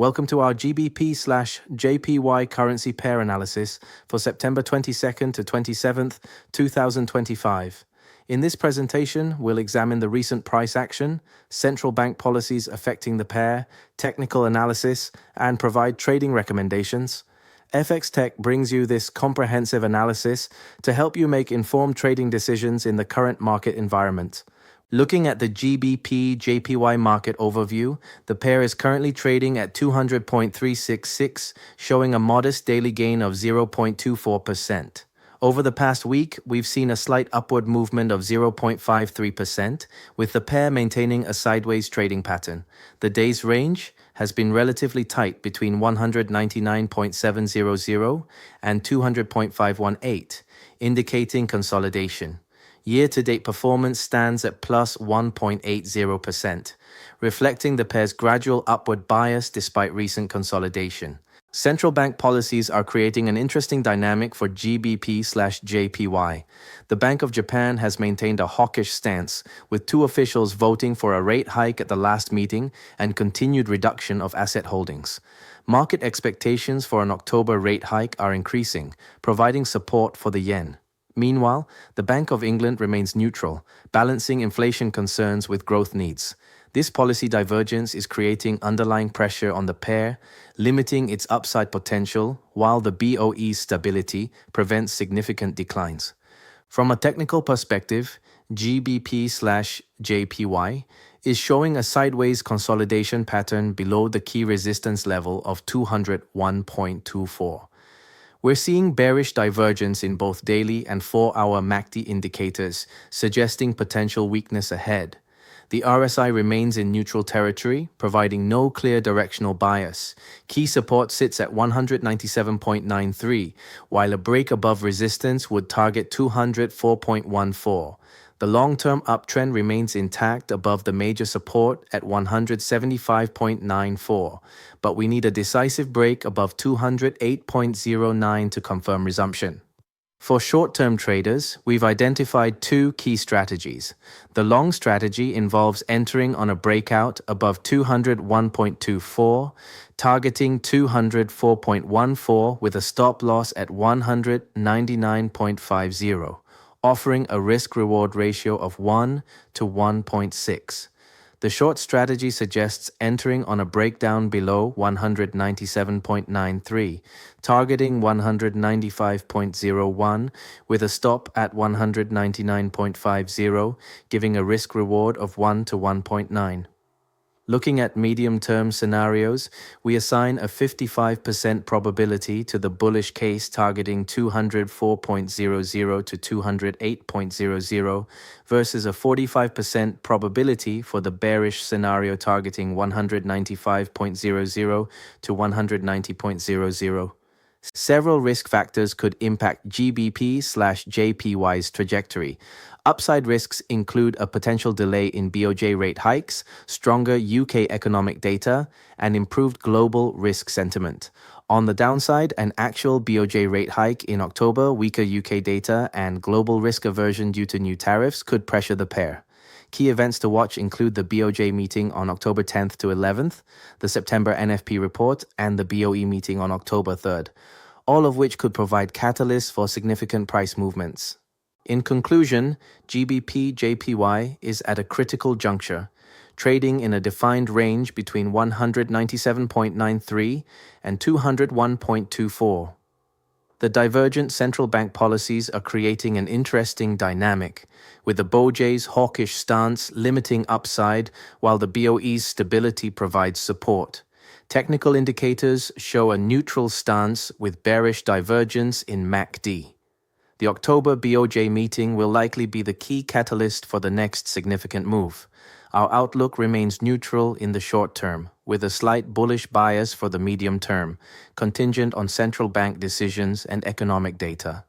Welcome to our GBP/JPY currency pair analysis for September 22nd to 27th, 2025. In this presentation, we'll examine the recent price action, central bank policies affecting the pair, technical analysis, and provide trading recommendations. FXTech brings you this comprehensive analysis to help you make informed trading decisions in the current market environment. Looking at the Gbp Jpy market overview, the pair is currently trading at 200.366, showing a modest daily gain of 0.24%. Over the past week, we've seen a slight upward movement of 0.53%, with the pair maintaining a sideways trading pattern. The day's range has been relatively tight between 199.700 and 200.518, indicating consolidation. Year-to-date performance stands at plus 1.80%, reflecting the pair's gradual upward bias despite recent consolidation. Central bank policies are creating an interesting dynamic for GBP/JPY. The Bank of Japan has maintained a hawkish stance, with two officials voting for a rate hike at the last meeting and continued reduction of asset holdings. Market expectations for an October rate hike are increasing, providing support for the yen. Meanwhile, the Bank of England remains neutral, balancing inflation concerns with growth needs. This policy divergence is creating underlying pressure on the pair, limiting its upside potential, while the BOE's stability prevents significant declines. From a technical perspective, GBP/JPY is showing a sideways consolidation pattern below the key resistance level of 201.24. We're seeing bearish divergence in both daily and 4-hour MACD indicators, suggesting potential weakness ahead. The RSI remains in neutral territory, providing no clear directional bias. Key support sits at 197.93, while a break above resistance would target 204.14. The long-term uptrend remains intact above the major support at 175.94, but we need a decisive break above 208.09 to confirm resumption. For short-term traders, we've identified two key strategies. The long strategy involves entering on a breakout above 201.24, targeting 204.14 with a stop loss at 199.50. Offering a risk-reward ratio of 1 to 1.6. The short strategy suggests entering on a breakdown below 197.93, targeting 195.01 with a stop at 199.50, giving a risk-reward of 1 to 1.9. Looking at medium-term scenarios, we assign a 55% probability to the bullish case targeting 204.00 to 208.00 versus a 45% probability for the bearish scenario targeting 195.00 to 190.00. Several risk factors could impact GBP/JPY's trajectory. Upside risks include a potential delay in BOJ rate hikes, stronger UK economic data, and improved global risk sentiment. On the downside, an actual BOJ rate hike in October, weaker UK data, and global risk aversion due to new tariffs could pressure the pair. Key events to watch include the BOJ meeting on October 10th to 11th, the September NFP report, and the BOE meeting on October 3rd, all of which could provide catalysts for significant price movements. In conclusion, GBP/JPY is at a critical juncture, trading in a defined range between 197.93 and 201.24. The divergent central bank policies are creating an interesting dynamic, with the BOJ's hawkish stance limiting upside while the BOE's stability provides support. Technical indicators show a neutral stance with bearish divergence in MACD. The October BOJ meeting will likely be the key catalyst for the next significant move. Our outlook remains neutral in the short term, with a slight bullish bias for the medium term, contingent on central bank decisions and economic data.